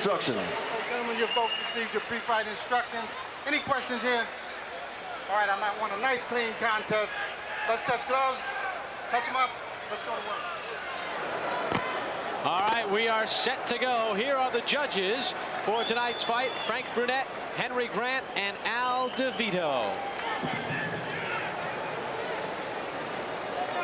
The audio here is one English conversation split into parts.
instructions. Gentlemen, you both received your pre-fight instructions. Any questions here? All right, I might want a nice, clean contest. Let's touch gloves. Touch them up. Let's go to work. All right, we are set to go. Here are the judges for tonight's fight: Frank Brunette, Henry Grant, and Al DeVito.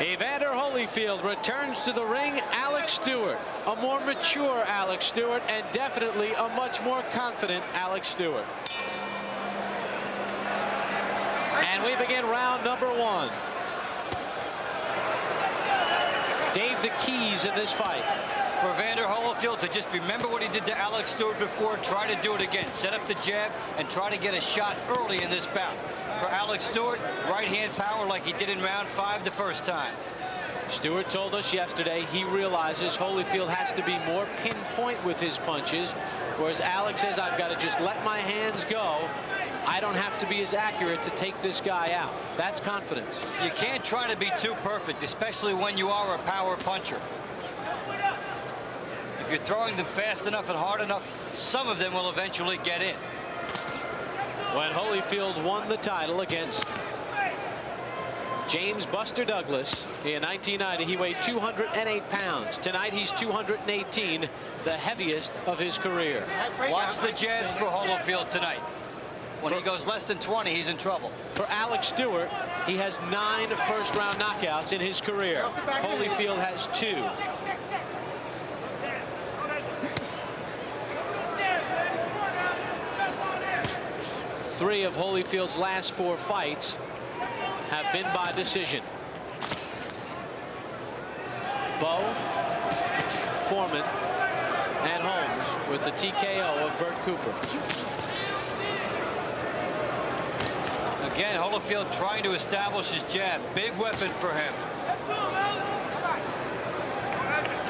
Evander Holyfield returns to the ring. Alex Stewart, a more mature Alex Stewart, and definitely a much more confident Alex Stewart. And we begin round number one. Dave, the keys in this fight. For Evander Holyfield to just remember what he did to Alex Stewart before, try to do it again. Set up the jab and try to get a shot early in this bout. For Alex Stewart, right-hand power like he did in round 5 the first time. Stewart told us yesterday he realizes Holyfield has to be more pinpoint with his punches, whereas Alex says, I've got to just let my hands go. I don't have to be as accurate to take this guy out. That's confidence. You can't try to be too perfect, especially when you are a power puncher. If you're throwing them fast enough and hard enough, some of them will eventually get in. When Holyfield won the title against James Buster Douglas in 1990, he weighed 208 pounds. Tonight, he's 218, the heaviest of his career. Watch the jabs for Holyfield tonight. When he goes less than 20, he's in trouble. For Alex Stewart, he has 9 first-round knockouts in his career. Holyfield has 2. Three of Holyfield's last 4 fights have been by decision. Bowe, Foreman, and Holmes with the TKO of Burt Cooper. Again, Holyfield trying to establish his jab. Big weapon for him.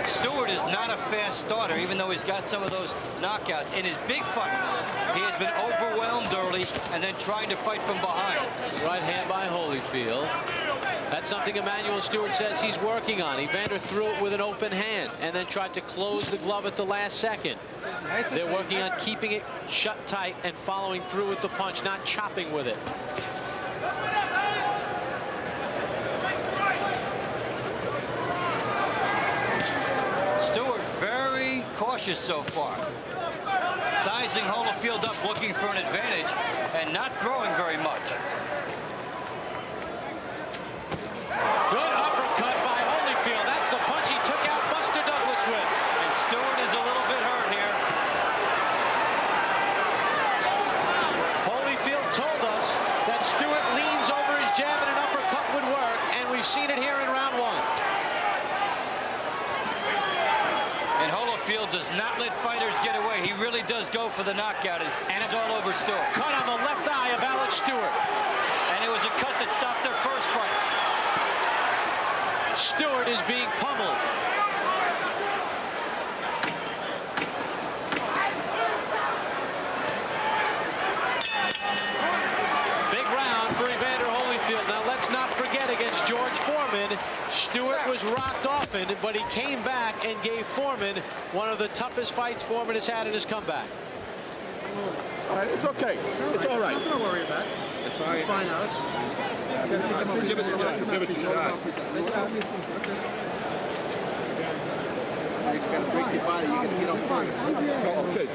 Stewart is not a fast starter, even though he's got some of those knockouts. In his big fights, he has been overwhelmed early and then trying to fight from behind. Right hand by Holyfield. That's something Emmanuel Stewart says he's working on. Evander threw it with an open hand and then tried to close the glove at the last second. They're working on keeping it shut tight and following through with the punch, not chopping with it. Stewart very cautious so far. Sizing Holyfield up, looking for an advantage, and not throwing very much. Good uppercut by Holyfield. That's the punch he took out Buster Douglas with. And Stewart is a little bit hurt here. Holyfield told us that Stewart leans over his jab and an uppercut would work, and we've seen it here in round 1. And Holyfield does not let fighters get away. He really does go for the knockout, and it's all over Stewart. Cut on the left eye of Alex Stewart. And it was a cut that stopped their first fight. Stewart is being pummeled. Big round for Evander Holyfield. Now let's not forget, against George Foreman, Stewart was rocked often, but he came back and gave Foreman one of the toughest fights Foreman has had in his comeback. All right, it's okay. It's all right. Don't worry about it. It's all right. Fine, Alex. Give us a shot. Give us a shot. You just got to break your body. You got to get on focus. Okay,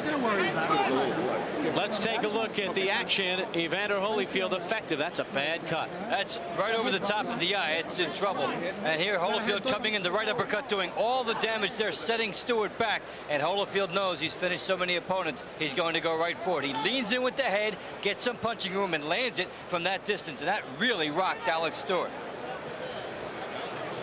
Don't worry about it. Let's take a look at the action. Evander Holyfield effective. That's a bad cut. That's right over the top of the eye. It's in trouble. And here Holyfield coming in the right uppercut, doing all the damage there, setting Stewart back. And Holyfield knows he's finished so many opponents, he's going to go right for it. He leans in with the head, gets some punching room, and lands it from that distance. And that really rocked Alex Stewart.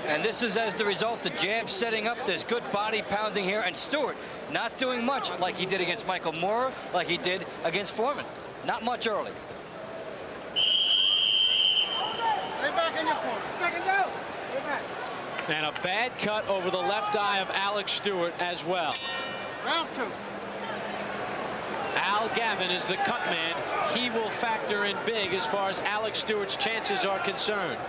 And this is as the result, the jab setting up. There's good body pounding here, and Stewart not doing much like he did against Michael Moorer, like he did against Foreman. Not much early. Stay back in your corner. Second down. Stay back. And a bad cut over the left eye of Alex Stewart as well. Round 2. Al Gavin is the cut man. He will factor in big as far as Alex Stewart's chances are concerned.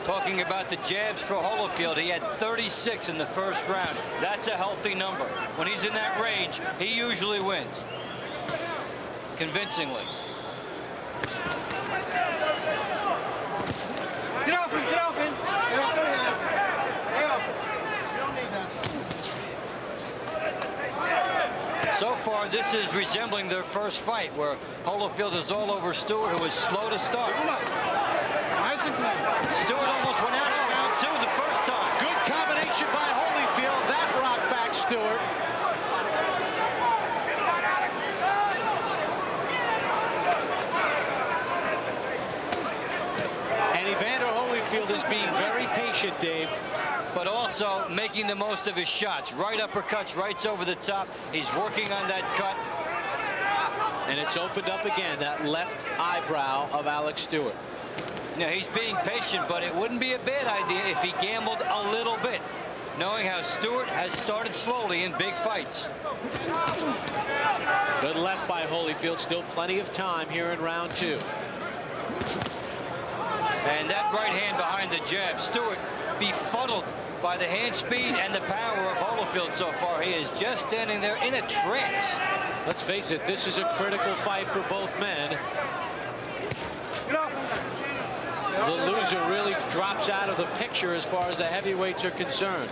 Talking about the jabs for Holyfield, he had 36 in the first round. That's a healthy number. When he's in that range, he usually wins. Convincingly. Get off him, get off him. Get off him. Get off him. You don't need that. So far, this is resembling their first fight, where Holyfield is all over Stewart, who was slow to start. Nice and clean. Stewart almost went out in round 2 the first time. Good combination by Holyfield. That rocked back Stewart. And Evander Holyfield is being very patient, Dave. But also making the most of his shots. Right uppercuts, rights over the top. He's working on that cut. And it's opened up again, that left eyebrow of Alex Stewart. Now, he's being patient, but it wouldn't be a bad idea if he gambled a little bit, knowing how Stewart has started slowly in big fights. Good left by Holyfield. Still plenty of time here in round 2. And that right hand behind the jab. Stewart befuddled by the hand speed and the power of Holyfield so far. He is just standing there in a trance. Let's face it, this is a critical fight for both men. The loser really drops out of the picture as far as the heavyweights are concerned.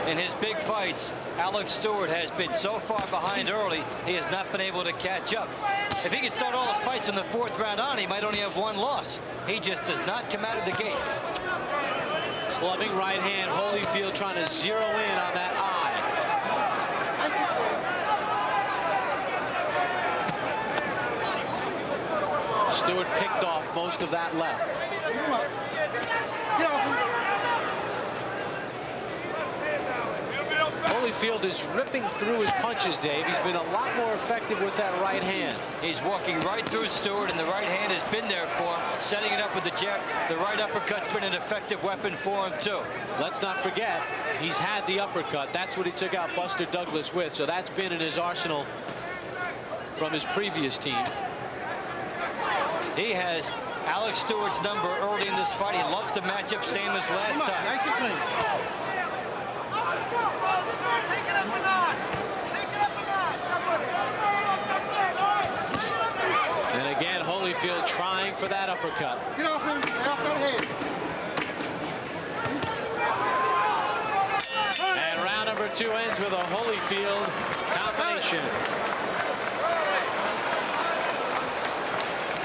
In his big fights, Alex Stewart has been so far behind early, he has not been able to catch up. If he could start all his fights in the 4th round on, he might only have 1 loss. He just does not come out of the gate. Clubbing right hand, Holyfield trying to zero in on that eye. Stewart picked off most of that left. Holyfield is ripping through his punches, Dave. He's been a lot more effective with that right hand. He's walking right through Stewart, and the right hand has been there for him, setting it up with the jab. The right uppercut's been an effective weapon for him, too. Let's not forget, he's had the uppercut. That's what he took out Buster Douglas with, so that's been in his arsenal from his previous team. He has Alex Stewart's number early in this fight. He loves the matchup, same as last time. Nice and clean. And again, Holyfield trying for that uppercut. Get off him. Get off that head. And round number 2 ends with a Holyfield combination.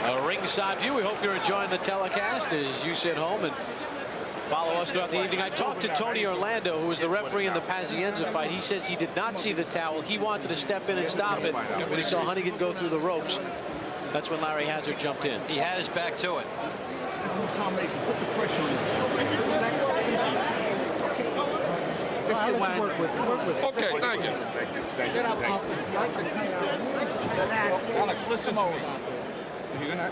A ringside view. We hope you're enjoying the telecast as you sit home and follow us throughout the evening. I talked to Tony Orlando, who was the referee in the Pazienza fight. He says he did not see the towel. He wanted to step in and stop it. When he saw Hunnigan go through the ropes, that's when Larry Hazard jumped in. He had his back to it. There's no combination. Put the pressure on this. Let's get one. Work with. Okay, thank you. Get up, Alex, listen to me. You're gonna.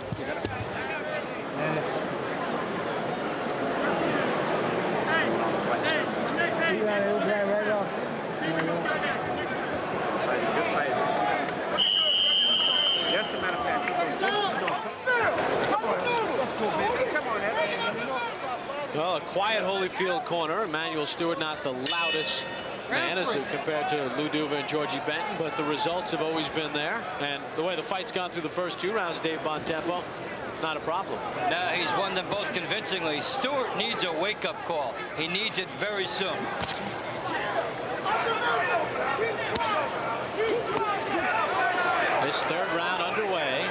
Just a matter of fact. Let's go, baby. Come on, Well, a quiet Holyfield corner. Emmanuel Stewart not the loudest man as compared to Lou Duva and Georgie Benton, but the results have always been there. And the way the fight's gone through the first 2 rounds, Dave Bontempo, not a problem. Now he's won them both convincingly. Stewart needs a wake-up call. He needs it very soon. This 3rd round underway.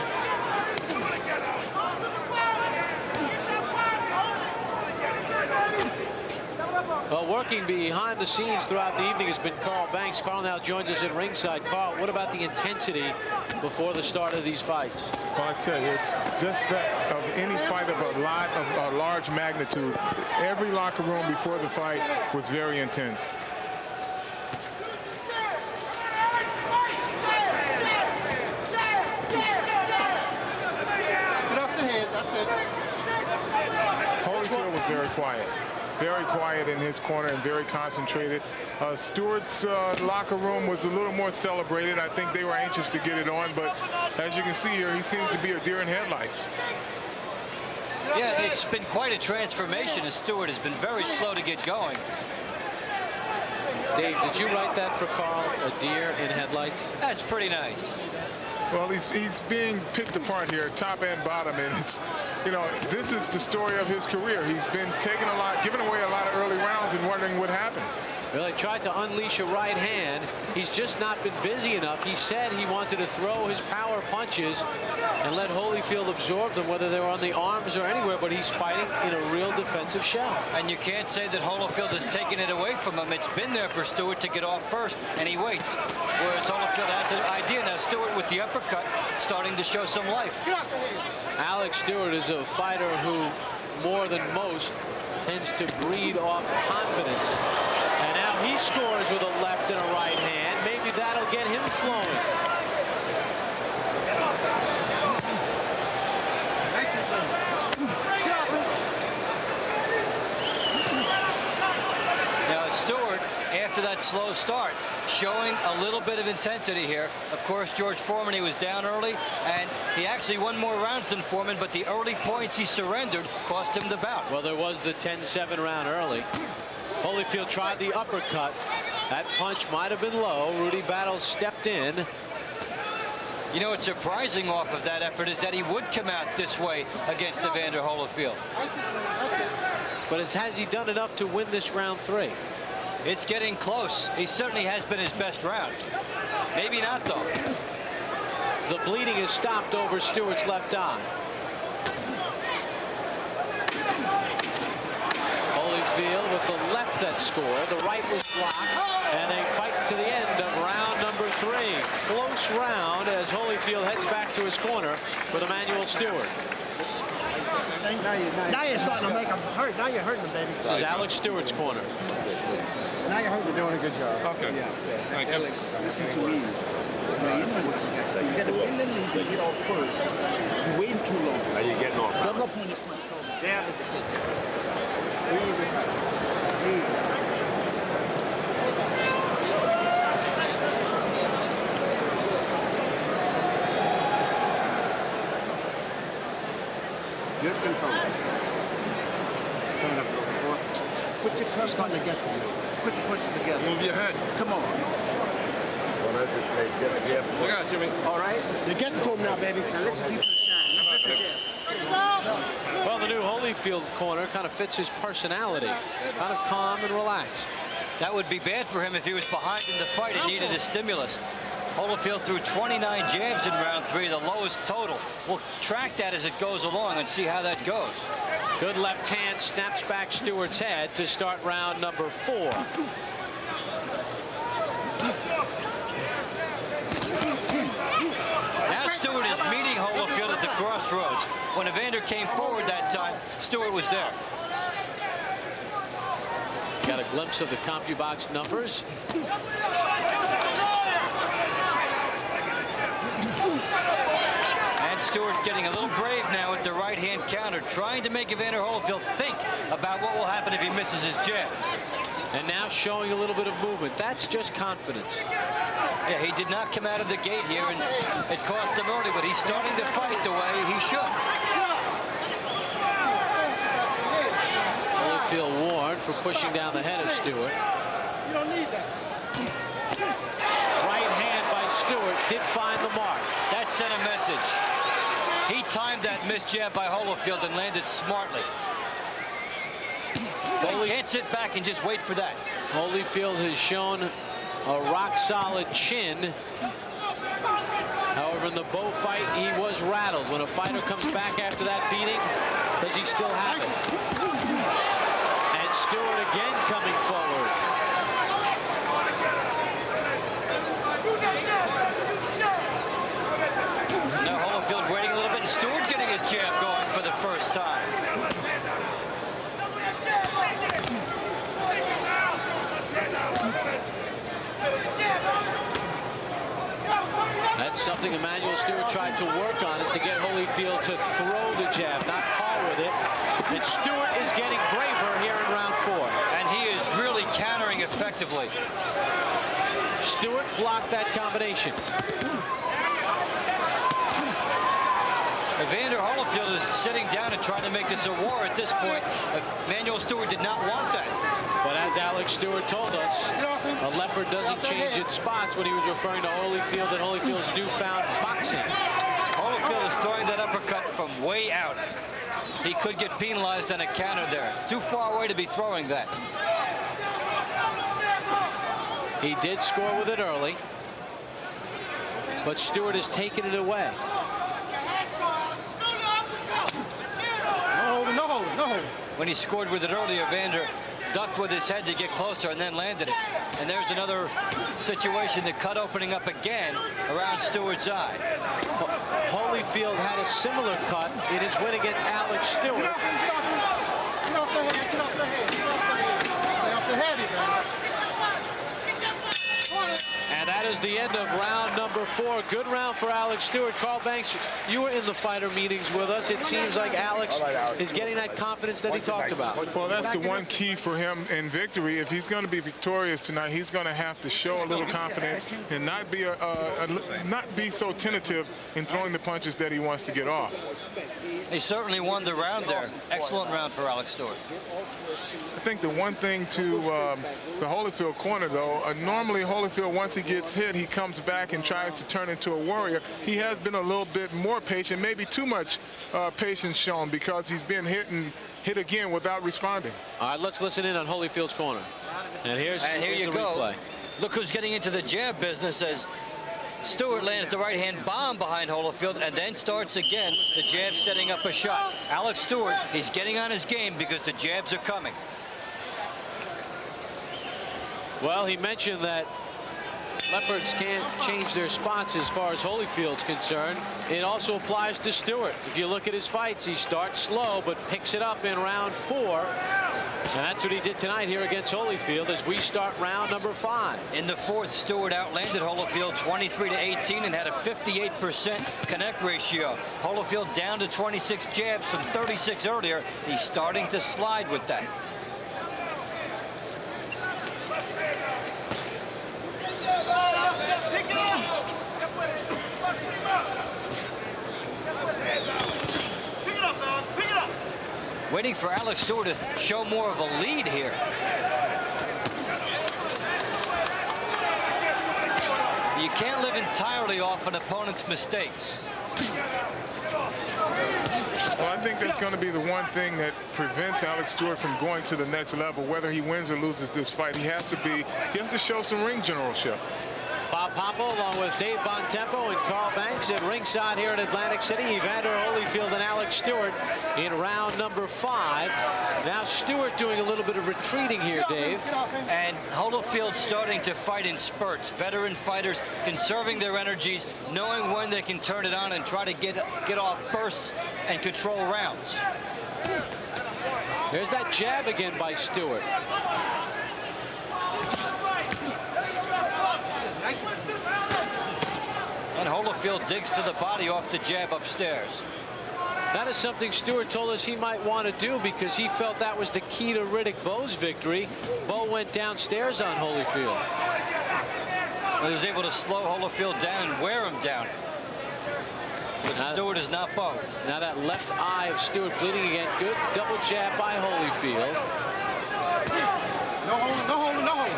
Well, working behind the scenes throughout the evening has been Carl Banks. Carl now joins us at ringside. Carl, what about the intensity before the start of these fights? Well, I tell you, it's just that of any fight of a large magnitude. Every locker room before the fight was very intense. Get off the head. That's it. Holyfield was very quiet. Very quiet in his corner and very concentrated. Stewart's locker room was a little more celebrated. I think they were anxious to get it on, but as you can see here, he seems to be a deer in headlights. Yeah, it's been quite a transformation as Stewart has been very slow to get going. Dave, did you write that for Carl? A deer in headlights? That's pretty nice. Well, he's being picked apart here, top and bottom, and it's, you know, this is the story of his career. He's been taking a lot, giving away a lot of early rounds and wondering what happened. Well, he tried to unleash a right hand. He's just not been busy enough. He said he wanted to throw his power punches and let Holyfield absorb them, whether they were on the arms or anywhere, but he's fighting in a real defensive shell. And you can't say that Holyfield has taken it away from him. It's been there for Stewart to get off first, and he waits. Whereas Holyfield had the idea. Now Stewart with the uppercut starting to show some life. Alex Stewart is a fighter who, more than most, tends to breed off confidence. And now he scores with a left and a right hand. Maybe that'll get him flowing. Now Stewart, after that slow start, showing a little bit of intensity here. Of course, George Foreman, he was down early, and he actually won more rounds than Foreman, but the early points he surrendered cost him the bout. Well, there was the 10-7 round early. Holyfield tried the uppercut. That punch might have been low. Rudy Battles stepped in. You know, what's surprising off of that effort is that he would come out this way against Evander Holyfield. But has he done enough to win this round 3? It's getting close. He certainly has been his best round. Maybe not, though. The bleeding has stopped over Stewart's left eye. Holyfield with the left that scored. The right was blocked. And they fight to the end of round number 3. Close round as Holyfield heads back to his corner with Emmanuel Stewart. Now you're starting to make him hurt. Now you're hurting him, baby. This is Alex Stewart's corner. Now you're hurting. You're doing a good job. Okay. Yeah. Thank you. Alex, listen to me. Now, you know what you got. You got to wait a little easy to get off first. You're waiting too long. Now you're getting off. Double up on your punch. Jab is the kick. Easy. Good control. Stand up, boy. Put your punches together. Put your punches together. Move your head. Come on. Look out, Jimmy. All right? You're getting to him now, baby. Now let's keep it shine. Let's lift the jab. Well, the new Holyfield corner kind of fits his personality. Kind of calm and relaxed. That would be bad for him if he was behind in the fight and needed a stimulus. Holyfield threw 29 jabs in round 3, the lowest total. We'll track that as it goes along and see how that goes. Good left hand snaps back Stewart's head to start round number 4. Now Stewart is meeting Holyfield at the crossroads. When Evander came forward that time, Stewart was there. Got a glimpse of the CompuBox numbers. And Stewart getting a little brave now with the right-hand counter, trying to make Evander Holyfield think about what will happen if he misses his jab. And now showing a little bit of movement. That's just confidence. Yeah, he did not come out of the gate here, and it cost him early, but he's starting to fight the way he should. Holyfield warned for pushing down the head of Stewart. You don't need that. Right hand by Stewart did find the mark. That sent a message. He timed that missed jab by Holyfield and landed smartly. They can't sit back and just wait for that. Holyfield has shown a rock-solid chin. However, in the Bow fight, he was rattled. When a fighter comes back after that beating, does he still have it? And Stewart again coming forward. Now Holyfield waiting a little bit, and Stewart getting his jab going for the first time. That's something Emmanuel Stewart tried to work on, is to get Holyfield to throw the jab, not par with it. And Stewart is getting braver here in round 4. And he is really countering effectively. Stewart blocked that combination. Evander Holyfield is sitting down and trying to make this a war at this point. Emmanuel Stewart did not want that. But as Alex Stewart told us, a leopard doesn't change its spots when he was referring to Holyfield and Holyfield's newfound boxing. Holyfield is throwing that uppercut from way out. He could get penalized on a counter there. It's too far away to be throwing that. He did score with it early, but Stewart has taken it away. No hold, no hold. When he scored with it earlier, Evander ducked with his head to get closer and then landed it. And there's another situation, the cut opening up again around Stewart's eye. Holyfield had a similar cut in his win against Alex Stewart. Get off the head, get off the head, get off the head. Stay off the head, Evander. And that is the end of round number 4. Good round for Alex Stewart. Carl Banks, you were in the fighter meetings with us. It seems like Alex is getting that confidence that he talked about. Well, that's the one key for him in victory. If he's going to be victorious tonight, he's going to have to show a little confidence and not be so tentative in throwing the punches that he wants to get off. He certainly won the round there. Excellent round for Alex Stewart. I think the one thing to the Holyfield corner, though, normally Holyfield, once he gets hit, he comes back and tries to turn into a warrior. He has been a little bit more patient, maybe too much patience shown, because he's been hit again without responding. All right, let's listen in on Holyfield's corner. And here you go. Replay. Look who's getting into the jab business as Stewart lands the right-hand bomb behind Holyfield and then starts again, the jab setting up a shot. Alex Stewart, he's getting on his game because the jabs are coming. Well, he mentioned that leopards can't change their spots as far as Holyfield's concerned. It also applies to Stewart. If you look at his fights, he starts slow but picks it up in round 4. And that's what he did tonight here against Holyfield as we start round number 5. In the 4th, Stewart outlanded Holyfield 23-18 and had a 58% connect ratio. Holyfield down to 26 jabs from 36 earlier. He's starting to slide with that. Waiting for Alex Stewart to show more of a lead here. You can't live entirely off an opponent's mistakes. Well, I think that's going to be the one thing that prevents Alex Stewart from going to the next level, whether he wins or loses this fight. He has to show some ring generalship. Bob Pompo along with Dave Bontempo and Carl Banks at ringside here in Atlantic City. Evander Holyfield and Alex Stewart in round number 5. Now Stewart doing a little bit of retreating here, Dave. And Holyfield starting to fight in spurts. Veteran fighters conserving their energies, knowing when they can turn it on and try to get off bursts and control rounds. There's that jab again by Stewart. And Holyfield digs to the body off the jab upstairs. That is something Stewart told us he might want to do because he felt that was the key to Riddick Bowe's victory. Bowe went downstairs on Holyfield. He was able to slow Holyfield down and wear him down. But Stewart is not Bowe. Now that left eye of Stewart bleeding again. Good double jab by Holyfield. No hold, no hold, no hold.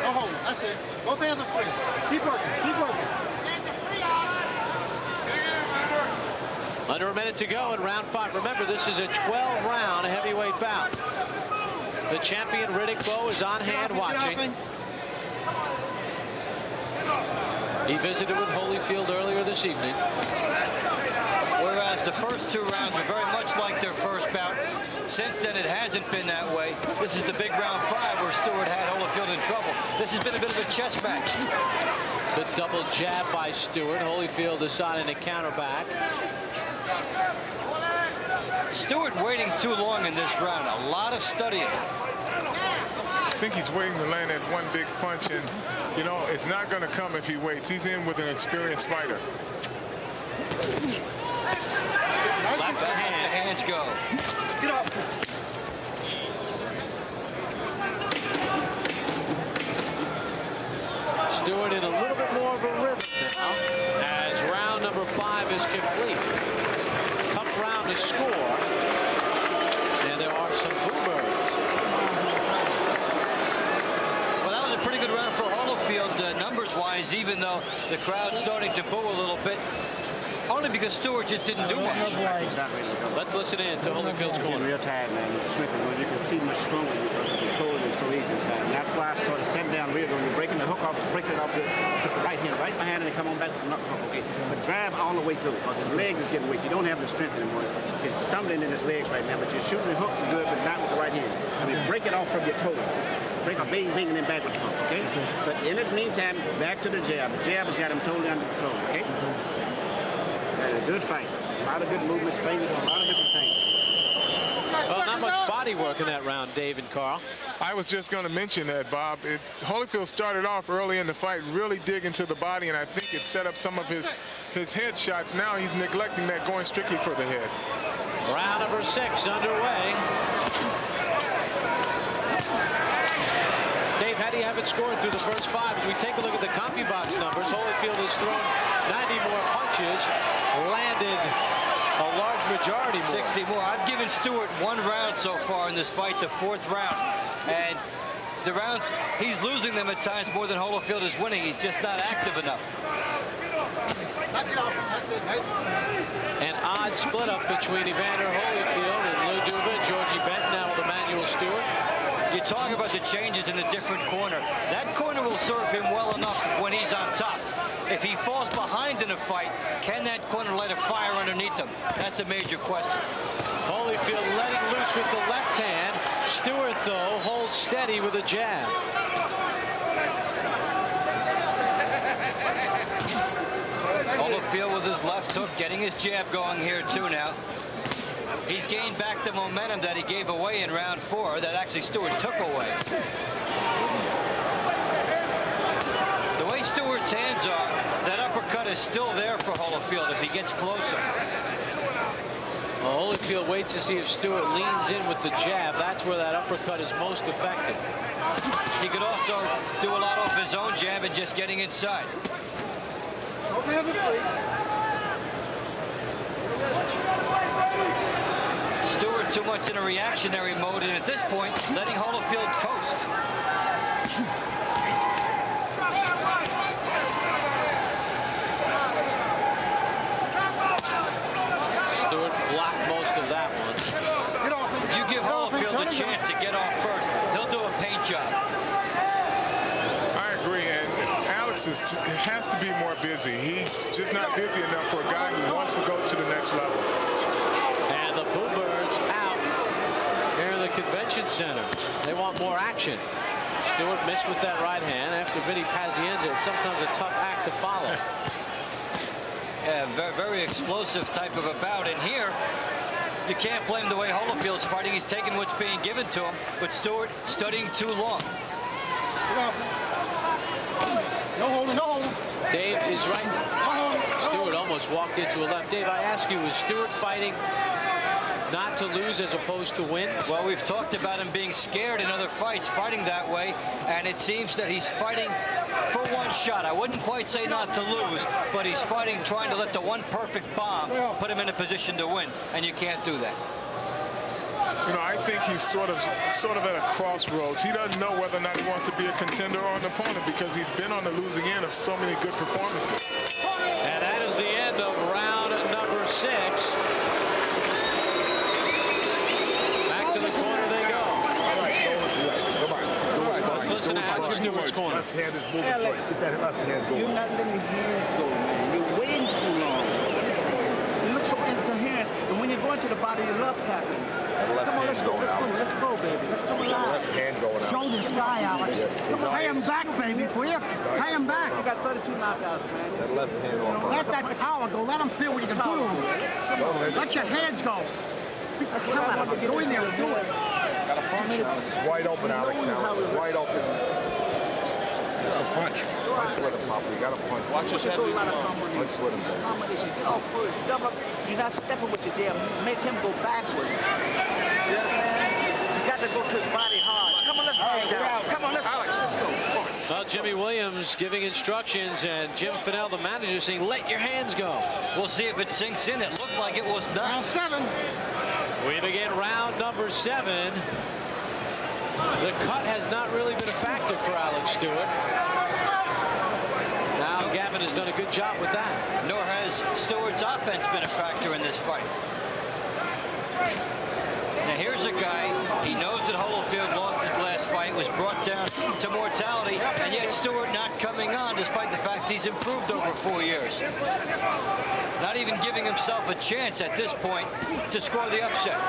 No hold. That's it. Both hands are free. Keep working. Keep working. Under a minute to go in round 5. Remember, this is a 12-round heavyweight bout. The champion Riddick Bowe is on hand watching. He visited with Holyfield earlier this evening. Whereas the first 2 rounds are very much like their first bout. Since then, it hasn't been that way. This is the big round 5 where Stewart had Holyfield in trouble. This has been a bit of a chess match. The double jab by Stewart. Holyfield deciding to counter back. Stewart waiting too long in this round. A lot of studying. I think he's waiting to land that one big punch, and, you know, it's not going to come if he waits. He's in with an experienced fighter. Left hand. The hands go. Get off. Stewart in a little bit more of a rhythm now as round number 5 is complete. to score. And there are some boomers. Well, that was a pretty good round for Holyfield, numbers-wise, even though the crowd's starting to boo a little bit. Only because Stewart just didn't do much. Let's listen in to Holyfield's corner. Real tired, man. He's strengthened. You can see much stronger. You control him so easy inside. And that's why I started setting down real. When you're breaking the hook off, breaking it off the right hand, right behind, and then come on back to the hook. Okay, but drive all the way through because his legs is getting weak. You don't have the strength anymore. He's stumbling in his legs right now. But you're shooting the hook good, but not with the right hand. I mean, break it off from your toes. Break a bang, bang, and then back with the hook. Okay. But in the meantime, back to the jab. The jab has got him totally under control. Okay. A good fight. A lot of good movements, fingers, a lot of different things. Well, not much body work in that round, Dave and Carl. I was just going to mention that, Bob. Holyfield started off early in the fight, really digging to the body, and I think it set up some of his head shots. Now he's neglecting that, going strictly for the head. Round number 6 underway. Dave, how do you have it scored through the first 5? As we take a look at the CompuBox numbers, Holyfield has thrown 90 more punches, landed a large majority more. 60 more. I've given Stewart 1 round so far in this fight, the 4th round. And the rounds, he's losing them at times more than Holyfield is winning. He's just not active enough. An odd split up between Evander Holyfield and Lou Duva, Georgie Benton, now with Emmanuel Stewart. You talk about the changes in the different corner. That corner will serve him well enough when he's on top. If he falls behind in a fight, can that corner light a fire underneath him? That's a major question. Holyfield letting loose with the left hand. Stewart, though, holds steady with a jab. Holyfield with his left hook, getting his jab going here, too, now. He's gained back the momentum that he gave away in round 4, that actually Stewart took away. The way Stewart's hands are, that uppercut is still there for Holyfield if he gets closer. Well, Holyfield waits to see if Stewart leans in with the jab. That's where that uppercut is most effective. He could also do a lot off his own jab and just getting inside. Stewart too much in a reactionary mode, and at this point, letting Holyfield coast. Stewart blocked most of that one. You give Holyfield a chance to get off first, he'll do a paint job. I agree, and Alex has to be more busy. He's just not busy enough for a guy who wants to go to the next level. And the Boomers out here in the convention center. They want more action. Stewart missed with that right hand after Vinny Pazienza. It's sometimes a tough act to follow. Yeah, very explosive type of a bout. And here, you can't blame the way Holyfield's fighting. He's taking what's being given to him, but Stewart studying too long. No holding, no holding. Dave is right. Stewart almost walked into a left. Dave, I ask you, was Stewart fighting not to lose as opposed to win? Well, we've talked about him being scared in other fights, fighting that way, and it seems that he's fighting for one shot. I wouldn't quite say not to lose, but he's fighting, trying to let the one perfect bomb put him in a position to win, and you can't do that. You know, I think he's sort of at a crossroads. He doesn't know whether or not he wants to be a contender or an opponent because he's been on the losing end of so many good performances. And that is the end of round number 6. Back to the corner they go. Let's listen to Alex Stewart's corner. Alex, you're not letting your hands go, man. You're waiting too long. You understand? You look so incoherent, and when you're going to the body, you love tapping. Come on, let's go, baby. Let's come alive. Show this guy, Alex. Pay him back, baby. Quick. Pay him back. You got 32 knockouts, man. That left hand off. Let that power go. Let him feel what you can do to him. Let your hands go. Let's come on. Go in there and do it. Got a punch, Alex. Wide open, Alex. Wide open. That's a punch. Punch with him, Papa. You got to punch. Watch his head. Punch with him. Combination. Get off first. Double up. You're not stepping with your jab. Make him go backwards. See what I'm saying? You got to go to his body hard. Come on, let's hang down. Come on, let's go. Well, Jimmy Williams giving instructions, and Jim Fennell, the manager, saying, let your hands go. We'll see if it sinks in. It looked like it was not. Round 7. We begin round number 7. The cut has not really been a factor for Alex Stewart. Now Gavin has done a good job with that. Nor has Stewart's offense been a factor in this fight. Now here's a guy, he knows that Holyfield lost his last fight, was brought down to mortality, and yet Stewart not coming on despite the fact he's improved over 4 years. Not even giving himself a chance at this point to score the upset.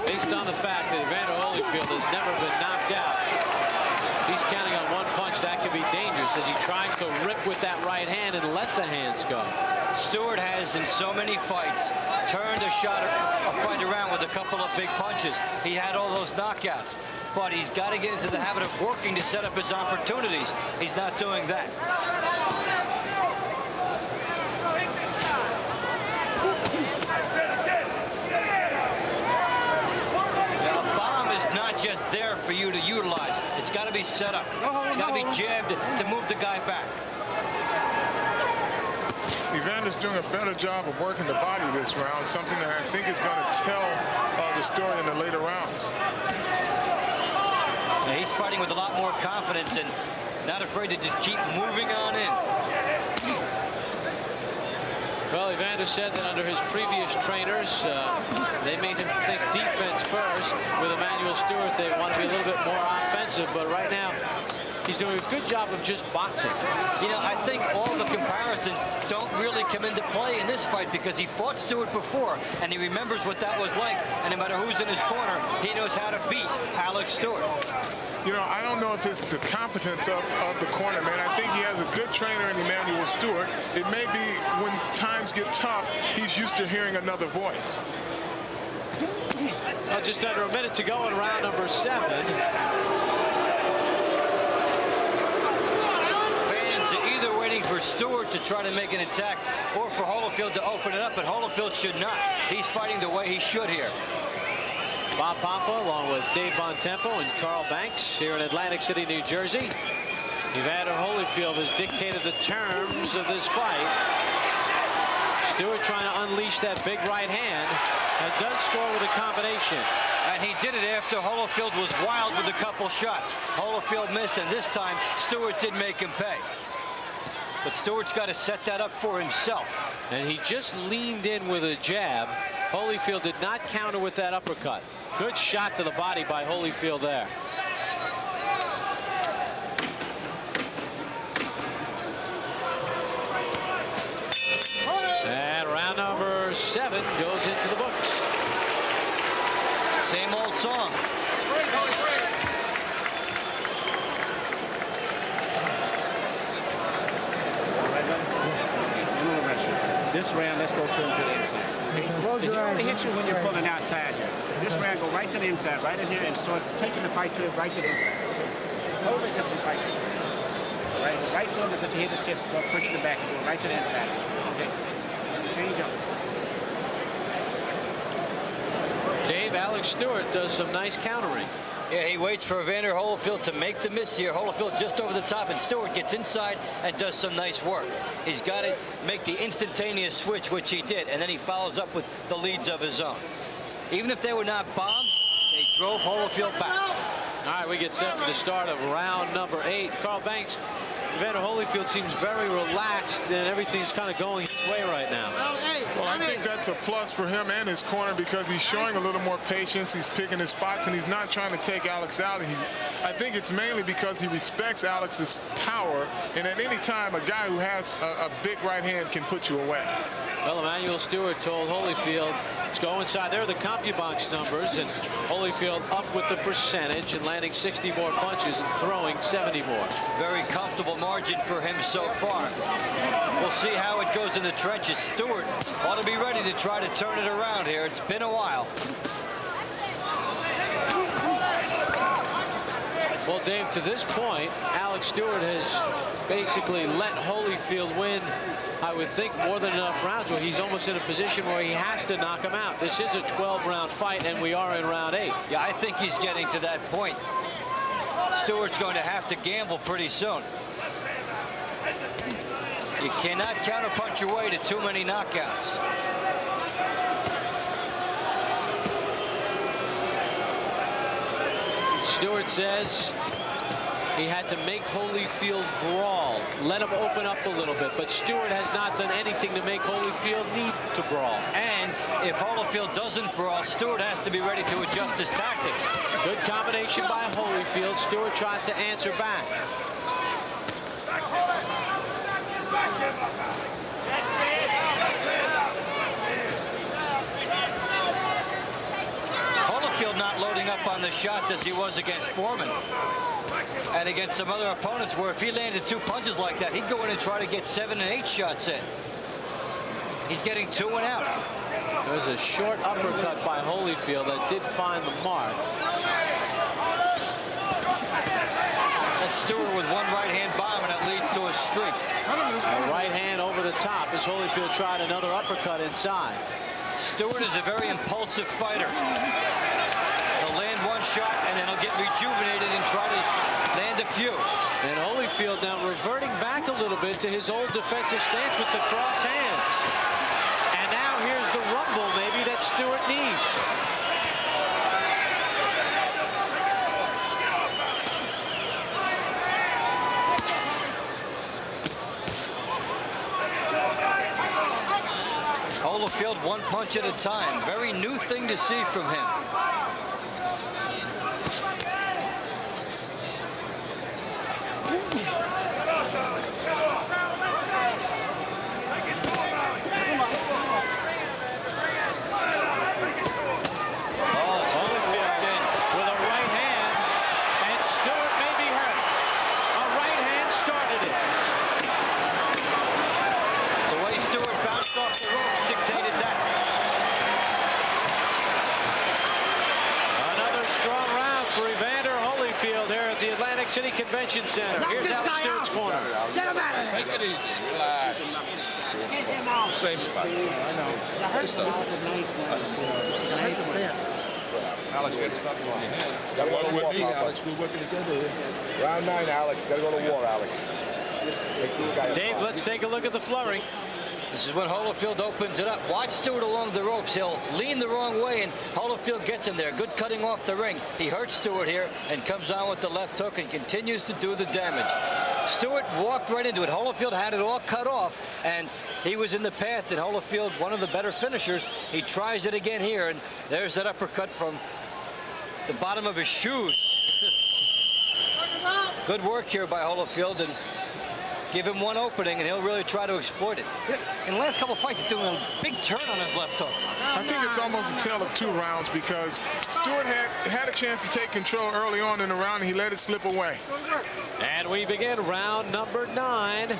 Based on the fact that Evander Holyfield has never been knocked out, he's counting on one punch. That could be dangerous as he tries to rip with that right hand and let the hands go. Stewart has, in so many fights, turned a fight around with a couple of big punches. He had all those knockouts, but he's got to get into the habit of working to set up his opportunities. He's not doing that. Now, a bomb is not just there for you to utilize. It's got to be set up. It's got to be jabbed to move the guy back. Evander's doing a better job of working the body this round, something that I think is going to tell the story in the later rounds. Now he's fighting with a lot more confidence and not afraid to just keep moving on in. Well, Evander said that under his previous trainers, they made him think defense first. With Emmanuel Stewart, they want to be a little bit more offensive, but right now, he's doing a good job of just boxing. You know, I think all the comparisons don't really come into play in this fight because he fought Stewart before, and he remembers what that was like, and no matter who's in his corner, he knows how to beat Alex Stewart. You know, I don't know if it's the competence of the corner, man. I think he has a good trainer in Emmanuel Stewart. It may be when times get tough, he's used to hearing another voice. Well, just under a minute to go in round number 7. For Stewart to try to make an attack or for Holyfield to open it up, but Holyfield should not. He's fighting the way he should here. Bob Pompa along with Dave Bontempo and Carl Banks here in Atlantic City, New Jersey. Evander Holyfield has dictated the terms of this fight. Stewart trying to unleash that big right hand and does score with a combination. And he did it after Holyfield was wild with a couple shots. Holyfield missed, and this time Stewart did make him pay. But Stewart's got to set that up for himself. And he just leaned in with a jab. Holyfield did not counter with that uppercut. Good shot to the body by Holyfield there. And round number 7 goes into the books. Same old song. This round, let's go to him to the inside. Okay? So he only hits you when you're pulling outside here. This round, go right to the inside, right in here, and start taking the fight to it right to the inside. Okay? Hold it, just fight to the inside. All right, go right to him, and put your head to his chest, start pushing it back, and go right to the inside. Okay? Change up. Dave, Alex Stewart does some nice countering. Yeah, he waits for Evander Holyfield to make the miss here. Holyfield just over the top, and Stewart gets inside and does some nice work. He's got to make the instantaneous switch, which he did, and then he follows up with the leads of his own. Even if they were not bombs, they drove Holyfield back. All right, we get set for the start of round number 8. Carl Banks, Evander Holyfield seems very relaxed, and everything's kind of going his way right now. Well, I think that's a plus for him and his corner because he's showing a little more patience. He's picking his spots, and he's not trying to take Alex out. I think it's mainly because he respects Alex's power, and at any time, a guy who has a big right hand can put you away. Well, Emmanuel Stewart told Holyfield, let's go inside. There are the CompuBox numbers, and Holyfield up with the percentage and landing 60 more punches and throwing 70 more. Very comfortable margin for him so far. We'll see how it goes in the trenches. Stewart ought to be ready to try to turn it around here. It's been a while. Well, Dave, to this point, Alex Stewart has basically let Holyfield win, I would think, more than enough rounds where he's almost in a position where he has to knock him out. This is a 12-round fight, and we are in round 8. Yeah, I think he's getting to that point. Stewart's going to have to gamble pretty soon. You cannot counterpunch your way to too many knockouts. Stewart says he had to make Holyfield brawl, let him open up a little bit, but Stewart has not done anything to make Holyfield need to brawl. And if Holyfield doesn't brawl, Stewart has to be ready to adjust his tactics. Good combination by Holyfield. Stewart tries to answer back. Holyfield not loading up on the shots as he was against Foreman. And against some other opponents where if he landed 2 punches like that, he'd go in and try to get 7 and 8 shots in. He's getting 2 and out. There's a short uppercut by Holyfield that did find the mark. And Stewart with one right-hand bomb, and it leads to a streak. A right hand over the top as Holyfield tried another uppercut inside. Stewart is a very impulsive fighter. He'll land one shot, and then he'll get rejuvenated and try to land a few. And Holyfield now reverting back a little bit to his old defensive stance with the cross hands. And now here's the rumble maybe that Stewart needs. Holyfield one punch at a time. Very new thing to see from him. City Convention Center. Here's Alex Stewart's corner. Get him out of there. Take it easy. Relax. Same spot. I know. This is the ninth one. Alex, you got to stop on your head. Gotta go to war, me, Alex. We're working together here. Round 9, Alex. Gotta go to war, Alex. Dave, let's take a look at the flurry. This is when Holyfield opens it up. Watch Stewart along the ropes. He'll lean the wrong way, and Holyfield gets him there. Good cutting off the ring. He hurts Stewart here and comes on with the left hook and continues to do the damage. Stewart walked right into it. Holyfield had it all cut off, and he was in the path. And Holyfield, one of the better finishers, he tries it again here, and there's that uppercut from the bottom of his shoes. Good work here by Holyfield, and give him one opening, and he'll really try to exploit it. In the last couple of fights, he's doing a big turn on his left hook. I think it's almost a tale of 2 rounds because Stewart had a chance to take control early on in the round, and he let it slip away. And we begin round number 9.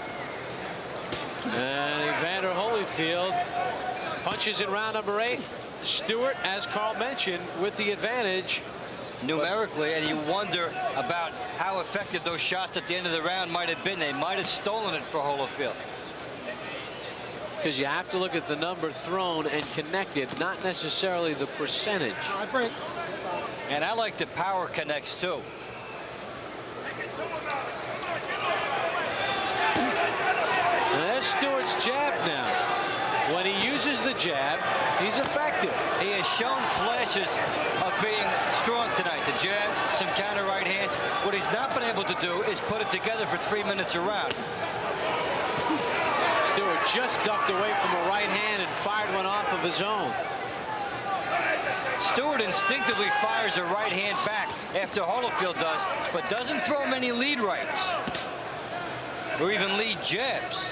And Evander Holyfield punches in round number 8. Stewart, as Carl mentioned, with the advantage numerically, and you wonder about how effective those shots at the end of the round might have been. They might have stolen it for Holyfield. Because you have to look at the number thrown and connected, not necessarily the percentage. And I like the power connects too. And there's Stewart's jab now. When he uses the jab, he's effective. He has shown flashes of being strong tonight. The jab, some counter right hands. What he's not been able to do is put it together for 3 minutes a round. Stewart just ducked away from a right hand and fired one off of his own. Stewart instinctively fires a right hand back after Holyfield does, but doesn't throw many lead rights or even lead jabs.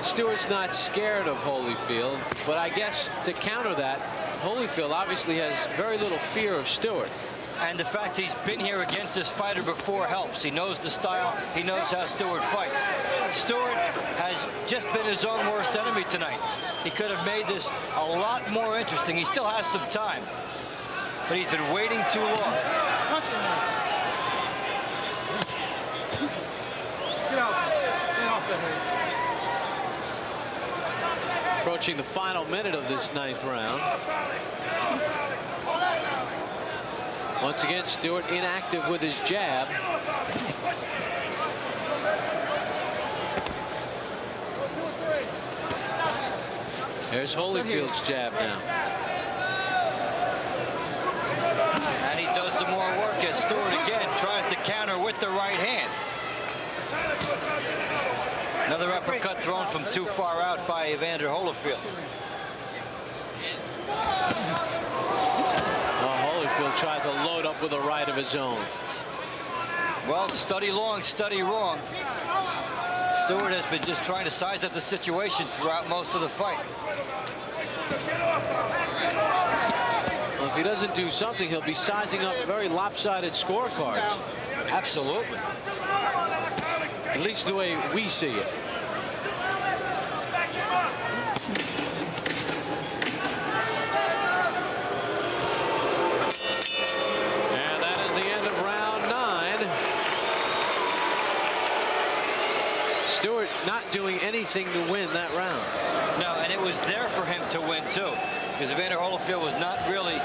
Stewart's not scared of Holyfield, but I guess to counter that, Holyfield obviously has very little fear of Stewart. And the fact he's been here against this fighter before helps. He knows the style. He knows how Stewart fights. Stewart has just been his own worst enemy tonight. He could have made this a lot more interesting. He still has some time, but he's been waiting too long. Get out. Approaching the final minute of this 9th round. Once again, Stewart inactive with his jab. There's Holyfield's jab now. And he does the more work as Stewart again tries to counter with the right hand. Another uppercut thrown from too far out by Evander Holyfield. Holyfield tried to load up with a right of his own. Well, study long, study wrong. Stewart has been just trying to size up the situation throughout most of the fight. Well, if he doesn't do something, he'll be sizing up very lopsided scorecards. Absolutely. At least the way we see it. And that is the end of round 9. Stewart not doing anything to win that round. No, and it was there for him to win, too, because Evander Holyfield was not really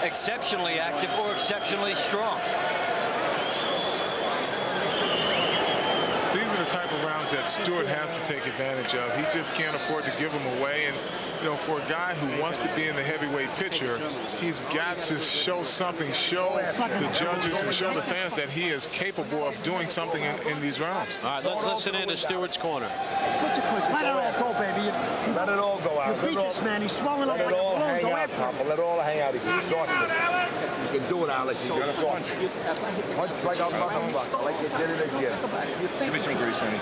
exceptionally active or exceptionally strong. These are the type of rounds that Stewart has to take advantage of. He just can't afford to give them away. And, you know, for a guy who wants to be in the heavyweight picture, he's got to show something, show the judges and show the fans that he is capable of doing something in these rounds. All right, let's listen in to Stewart's corner. Let it all go, baby. Let it all go out. You beat this man. He's swollen up Let like it a all balloon. hang Go out, after him. Papa. Let it all hang out. He's exhausted. You can do it, Alex. You got to punch. Punch like I'm talking about. Like you did it again. Give me some grease, honey.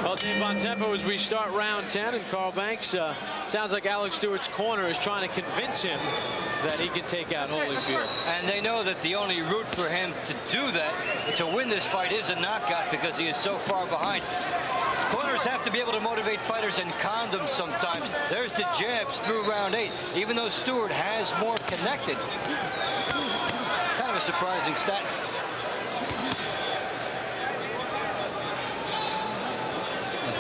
Well, Dave Bontempo, as we start round 10, and Carl Banks, sounds like Alex Stewart's corner is trying to convince him that he can take out Holyfield. And they know that the only route for him to do that, to win this fight, is a knockout because he is so far behind. Corners have to be able to motivate fighters and con them sometimes. There's the jabs through round 8, even though Stewart has more connected. Kind of a surprising stat.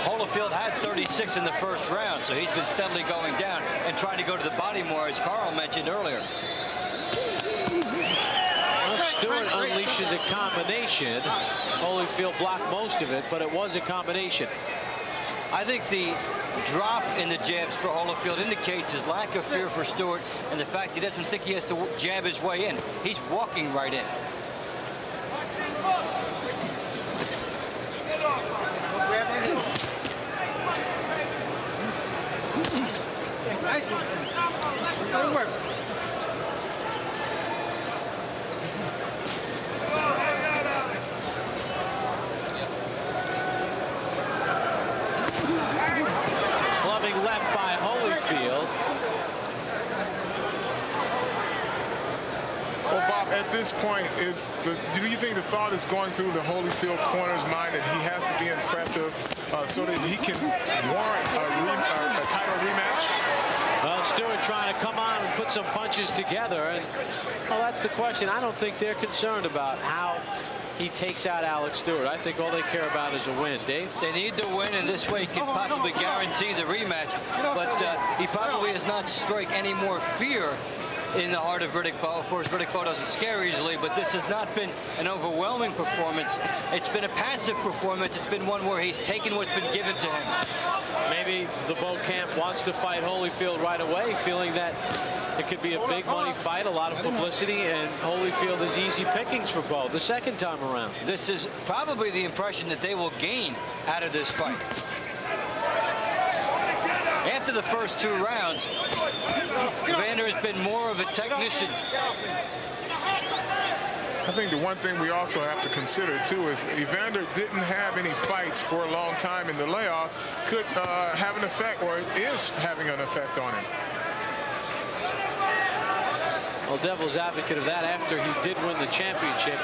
Holyfield had 36 in the first round, so he's been steadily going down and trying to go to the body more, as Carl mentioned earlier. Well, Stewart unleashes a combination. Holyfield blocked most of it, but it was a combination. I think the drop in the jabs for Holyfield indicates his lack of fear for Stewart and the fact he doesn't think he has to jab his way in. He's walking right in. Nice. Good work. Clubbing left by Holyfield. Well, Bob, at this point, do you think the thought is going through the Holyfield corner's mind that he has to be impressive so that he can warrant a title rematch? Well, Stewart trying to come on and put some punches together, and well, that's the question. I don't think they're concerned about how he takes out Alex Stewart. I think all they care about is a win. Dave? They need to win, and this way he can possibly guarantee the rematch. But he probably has not struck any more fear in the heart of Riddick Bowe. Of course, Riddick Bowe doesn't scare easily, but this has not been an overwhelming performance. It's been a passive performance. It's been one where he's taken what's been given to him. Maybe the Bowe camp wants to fight Holyfield right away, feeling that it could be a big money fight, a lot of publicity, and Holyfield is easy pickings for Bowe the second time around. This is probably the impression that they will gain out of this fight. After the first 2 rounds, Evander has been more of a technician. I think the one thing we also have to consider, too, is Evander didn't have any fights for a long time in the layoff. Could have an effect, or is having an effect on him. Well, devil's advocate of that, after he did win the championship,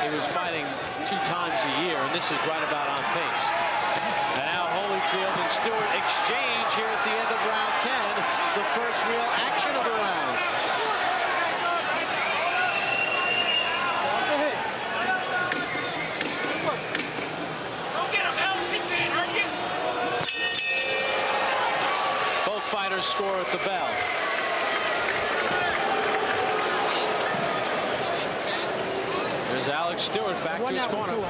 he was fighting 2 times a year, and this is right about on pace. And now Holyfield and Stewart exchange here at the end of round 10, the first real action of the round. Evander's score at the bell. There's Alex Stewart back to his corner. You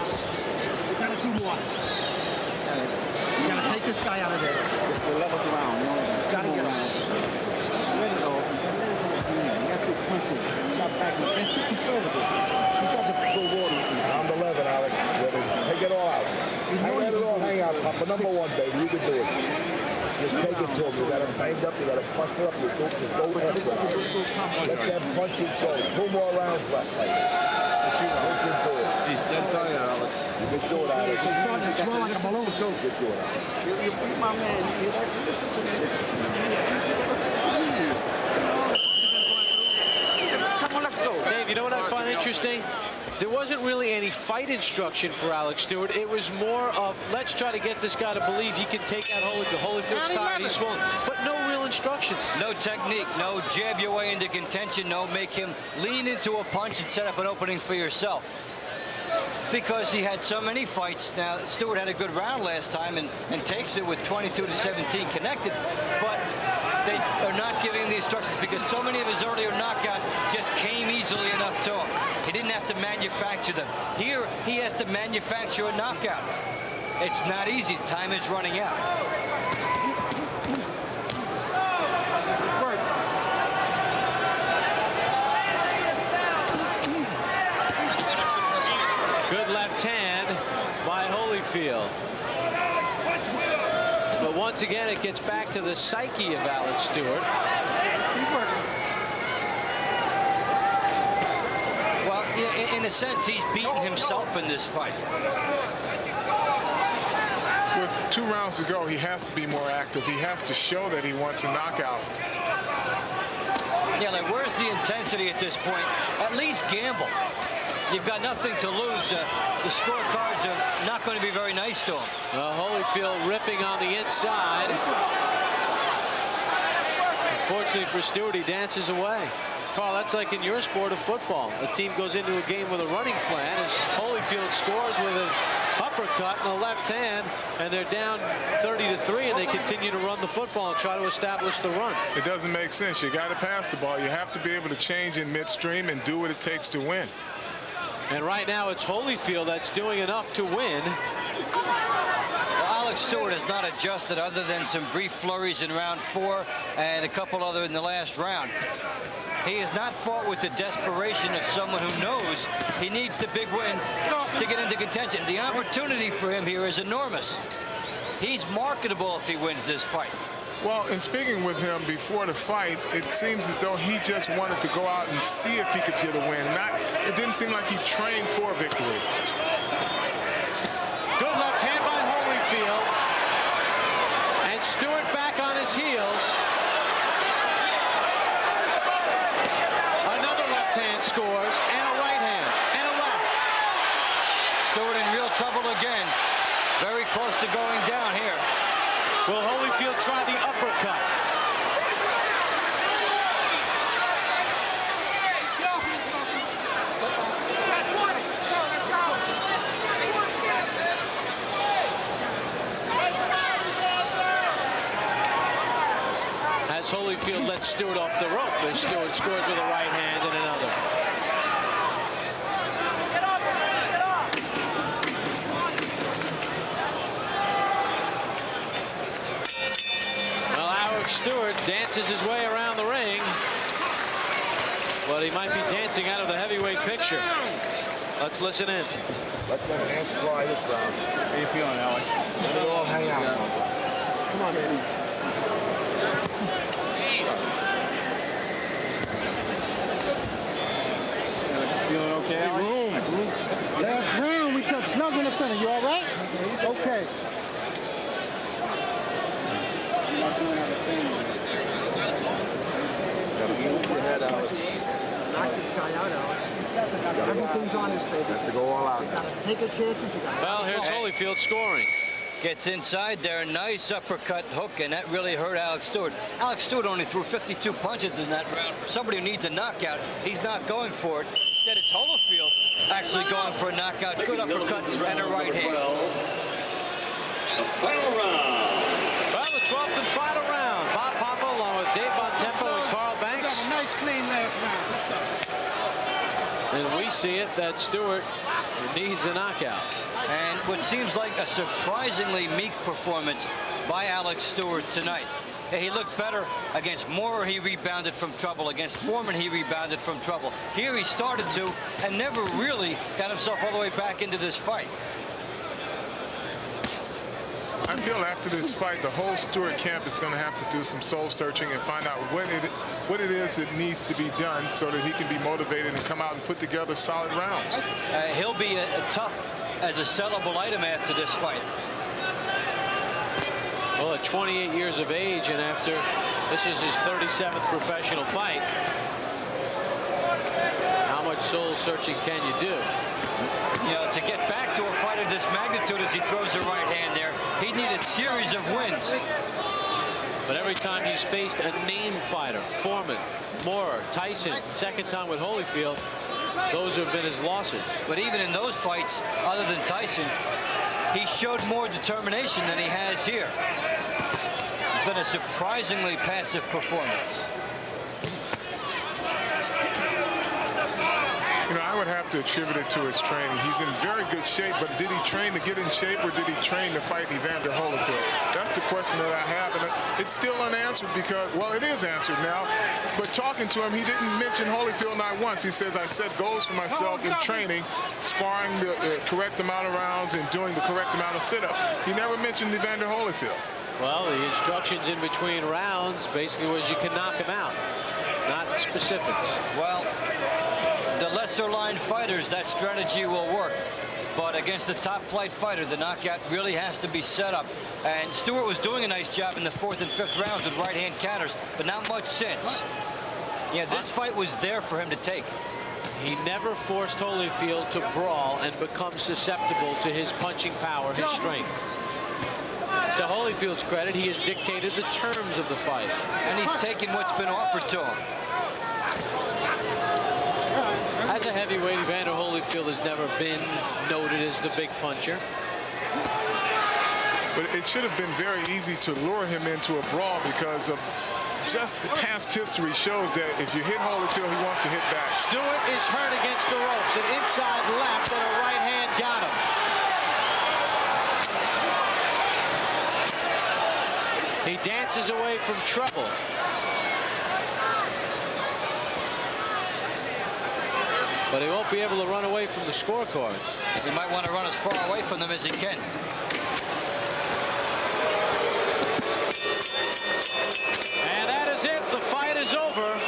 gotta do more. You gotta take this guy out of there. It's the 11th round. You gotta get him. Let it go. You got to punch it. Stop backing. Been too conservative. You got to go water. I'm 11, Alex. Take it all out. Let it all hang out, Papa. Number one, baby. You can do it. Just take it to him. You got him banged up. You got him punched up. You go after him. Let's have punch and go. 2 more rounds left. He's dead tired, Alex. You can do it, Alex. He's starting to swell like a balloon. You can do it, Alex. You beat my man. You like to listen to me. Listen to me. Come on, let's go. Dave, you know what I find interesting? There wasn't really any fight instruction for Alex Stewart. It was more of, let's try to get this guy to believe he can take out Holyfield. Holyfield's tired, he's swollen. But no real instructions. No technique, no jab your way into contention, no make him lean into a punch and set up an opening for yourself. Because he had so many fights. Now, Stewart had a good round last time and takes it with 22-17 connected. But they are not giving him the instructions because so many of his earlier knockouts just came easily enough to him. He didn't have to manufacture them. Here, he has to manufacture a knockout. It's not easy. Time is running out. Good left hand by Holyfield. But once again, it gets back to the psyche of Alex Stewart. Well, in a sense, he's beaten himself in this fight. With 2 rounds to go, he has to be more active. He has to show that he wants a knockout. Yeah, like, where's the intensity at this point? At least gamble. You've got nothing to lose. The scorecards are not going to be very nice to him. Holyfield ripping on the inside. Unfortunately for Stewart, he dances away. Carl, that's like in your sport of football. A team goes into a game with a running plan as Holyfield scores with an uppercut in the left hand, and they're down 30-3, and they continue to run the football and try to establish the run. It doesn't make sense. You got to pass the ball. You have to be able to change in midstream and do what it takes to win. And right now it's Holyfield that's doing enough to win. Well, Alex Stewart has not adjusted other than some brief flurries in round 4 and a couple other in the last round. He has not fought with the desperation of someone who knows he needs the big win to get into contention. The opportunity for him here is enormous. He's marketable if he wins this fight. Well, in speaking with him before the fight, it seems as though he just wanted to go out and see if he could get a win. It didn't seem like he trained for victory. Good left hand by Holyfield. And Stewart back on his heels. Another left hand scores, and a right hand, and a left. Stewart in real trouble again. Very close to going down here. Will Holyfield try the uppercut? As Holyfield lets Stewart off the rope, as Stewart scores with a right hand and another. Stewart dances his way around the ring, but he might be dancing out of the heavyweight picture. Let's listen in. Let them hands fly this round. How you feeling, Alex? Let it all hang out. Come on, baby. Feeling okay, Alex? Last round, we touched gloves in the center. You all right? Okay. Knock this guy out, Alex. Everything's on this, baby. Have to go all out. You gotta take a chance. Well, here's Holyfield scoring. Gets inside there, nice uppercut hook, and that really hurt Alex Stewart. Alex Stewart only threw 52 punches in that round. For somebody who needs a knockout, he's not going for it. Instead, it's Holyfield actually going for a knockout. Good uppercut and a right hand. The final round. Well, the 12th and final round. Bob Papa clean last round. Let's go. And we see it that Stewart needs a knockout. And what seems like a surprisingly meek performance by Alex Stewart tonight. He looked better against Moorer. He rebounded from trouble. Against Foreman, he rebounded from trouble. Here he started to and never really got himself all the way back into this fight. I feel after this fight, the whole Stewart camp is going to have to do some soul searching and find out what it is that needs to be done so that he can be motivated and come out and put together solid rounds. He'll be tough as a sellable item after this fight. Well, at 28 years of age, and after this is his 37th professional fight, how much soul searching can you do? You know, to get back to a fight of this magnitude as he throws the right hand there, he'd need a series of wins. But every time he's faced a name fighter, Foreman, Moorer, Tyson, second time with Holyfield, those have been his losses. But even in those fights, other than Tyson, he showed more determination than he has here. It's been a surprisingly passive performance. You know, I would have to attribute it to his training. He's in very good shape, but did he train to get in shape or did he train to fight Evander Holyfield? That's the question that I have, and it's still unanswered because, well, it is answered now, but talking to him, he didn't mention Holyfield not once. He says, I set goals for myself in training, sparring the correct amount of rounds and doing the correct amount of sit-ups. He never mentioned Evander Holyfield. Well, the instructions in between rounds basically was you can knock him out, not specifics. Well, the lesser line fighters, that strategy will work. But against the top flight fighter, the knockout really has to be set up. And Stewart was doing a nice job in the 4th and 5th rounds with right-hand counters, but not much since. Yeah, this fight was there for him to take. He never forced Holyfield to brawl and become susceptible to his punching power, his strength. To Holyfield's credit, he has dictated the terms of the fight. And he's taken what's been offered to him. As a heavyweight, Evander Holyfield has never been noted as the big puncher. But it should have been very easy to lure him into a brawl because of just past history shows that if you hit Holyfield, he wants to hit back. Stewart is hurt against the ropes. An inside left and a right hand got him. He dances away from trouble. But he won't be able to run away from the scorecards. He might want to run as far away from them as he can. And that is it. The fight is over.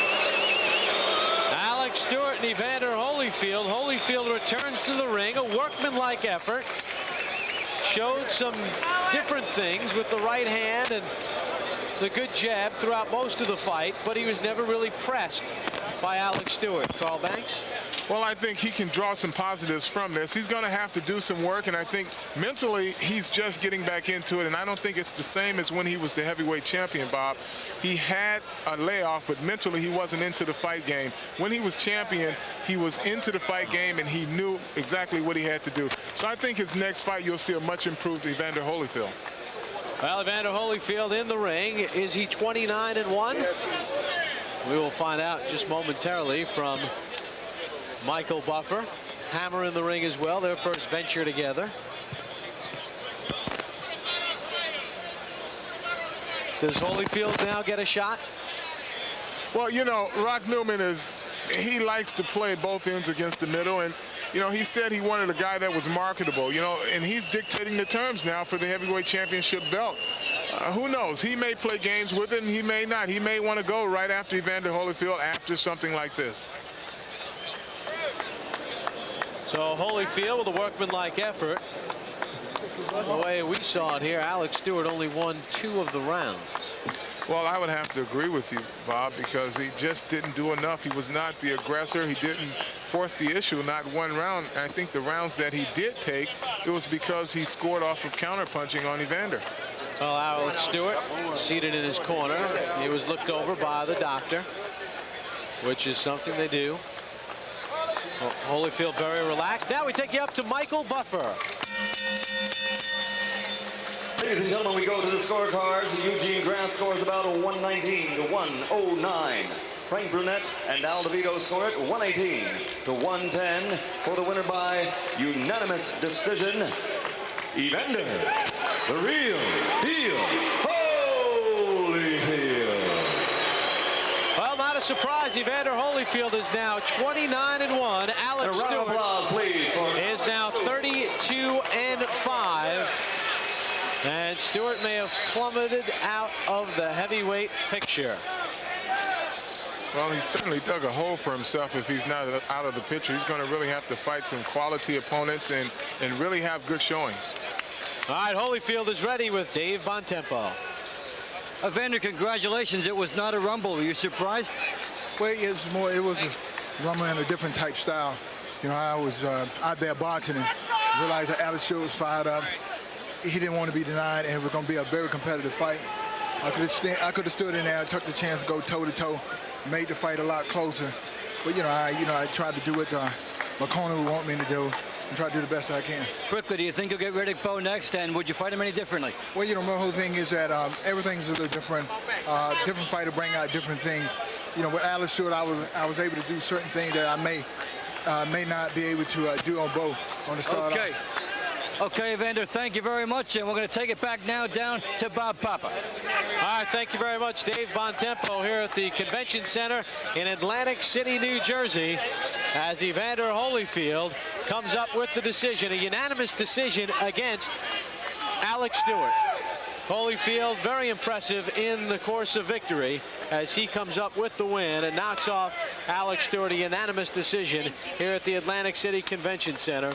Alex Stewart and Evander Holyfield. Holyfield returns to the ring. A workmanlike effort. Showed some different things with the right hand and the good jab throughout most of the fight, but he was never really pressed by Alex Stewart. Carl Banks? Well, I think he can draw some positives from this. He's going to have to do some work, and I think mentally he's just getting back into it, and I don't think it's the same as when he was the heavyweight champion, Bob. He had a layoff, but mentally he wasn't into the fight game. When he was champion, he was into the fight game, and he knew exactly what he had to do. So I think his next fight, you'll see a much improved Evander Holyfield. Well, Evander Holyfield in the ring. Is he 29-1? We will find out just momentarily from Michael Buffer. Hammer in the ring as well, their first venture together. Does Holyfield now get a shot? Well, you know, Rock Newman he likes to play both ends against the middle, and you know, he said he wanted a guy that was marketable, you know, and he's dictating the terms now for the heavyweight championship belt. Who knows? He may play games with it, and he may not. He may want to go right after Evander Holyfield after something like this. So Holyfield with a workmanlike effort. The way we saw it here, Alex Stewart only won 2 of the rounds. Well, I would have to agree with you, Bob, because he just didn't do enough. He was not the aggressor. He didn't force the issue, not one round. I think the rounds that he did take, it was because he scored off of counterpunching on Evander. Well, Alex Stewart seated in his corner. He was looked over by the doctor, which is something they do. Holyfield very relaxed. Now we take you up to Michael Buffer. Ladies and gentlemen, we go to the scorecards. Eugene Grant scores about a 119 to 109. Frank Brunette and Al DeVito score it 118 to 110 for the winner by unanimous decision, Evander, the real deal, Holyfield. Well, not a surprise. Evander Holyfield is now 29-1. Alex Stewart, applause, please, is now 32-5. And Stewart may have plummeted out of the heavyweight picture. Well, he certainly dug a hole for himself if he's not out of the picture. He's going to really have to fight some quality opponents and really have good showings. All right, Holyfield is ready with Dave Bontempo. Evander, congratulations. It was not a rumble. Were you surprised? Well, it was a rumble in a different type style. You know, I was out there boxing and realized that Alex Stewart was fired up. He didn't want to be denied, and it was going to be a very competitive fight. I could have stood in there and took the chance to go toe-to-toe, made the fight a lot closer. But, I tried to do what my corner would want me to do and try to do the best I can. Quickly, do you think you'll get Riddick Bowe next, and would you fight him any differently? Well, my whole thing is that everything's a little different. Different fighter bring out different things. With Alex Stewart, I was able to do certain things that I may not be able to do on Bowe on the start. Okay. Okay, Evander, thank you very much, and we're going to take it back now down to Bob Papa. All right, thank you very much, Dave Bontempo, here at the Convention Center in Atlantic City, New Jersey, as Evander Holyfield comes up with the decision, a unanimous decision against Alex Stewart. Holyfield, very impressive in the course of victory as he comes up with the win and knocks off Alex Stewart, a unanimous decision here at the Atlantic City Convention Center.